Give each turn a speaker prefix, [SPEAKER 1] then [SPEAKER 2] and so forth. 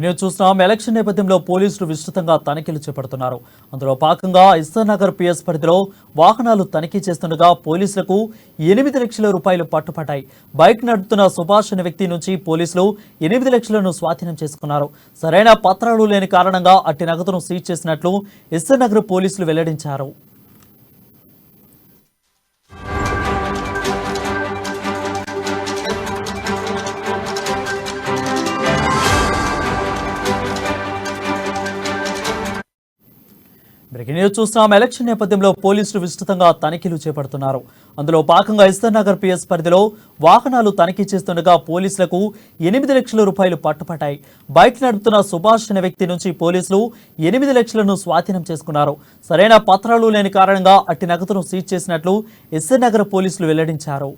[SPEAKER 1] News చూస్తున్నాం. Election నేపథ్యంలో పోలీసులు విస్తృతంగా తనిఖీలు చేపడుతున్నారు. అందులో భాగంగా ఇస్సార్ నగర్ పిఎస్ పరిధిలో వాహనాలు తనిఖీ చేస్తుండగా పోలీసులకు 8 లక్షల రూపాయలు పట్టుపట్టాయి. బైక్ నడుపుతున్న సుభాష్ అనే వ్యక్తి నుంచి పోలీసులు 8 లక్షలను స్వాధీనం చేసుకున్నారు. సరైన పత్రాలు లేని కారణంగా అట్టి నగదును సీజ్ చేసినట్లు ఇస్సార్ నగర్ పోలీసులు వెల్లడించారు. బ్రేకింగ్ న్యూస్ చూస్తున్నాం. ఎలక్షన్ నేపథ్యంలో పోలీసులు విస్తృతంగా తనిఖీలు చేపడుతున్నారు. అందులో భాగంగా ఇస్సార్ నగర్ పిఎస్ పరిధిలో వాహనాలు తనిఖీ చేస్తుండగా పోలీసులకు 8 లక్షల రూపాయలు పట్టుపట్టాయి. బైక్ నడుపుతున్న సుభాష్ అనే వ్యక్తి నుంచి పోలీసులు 8 లక్షలను స్వాధీనం చేసుకున్నారు. సరైన పత్రాలు లేని కారణంగా అట్టి నగదును సీజ్ చేసినట్లు ఇస్సార్ నగర్ పోలీసులు వెల్లడించారు.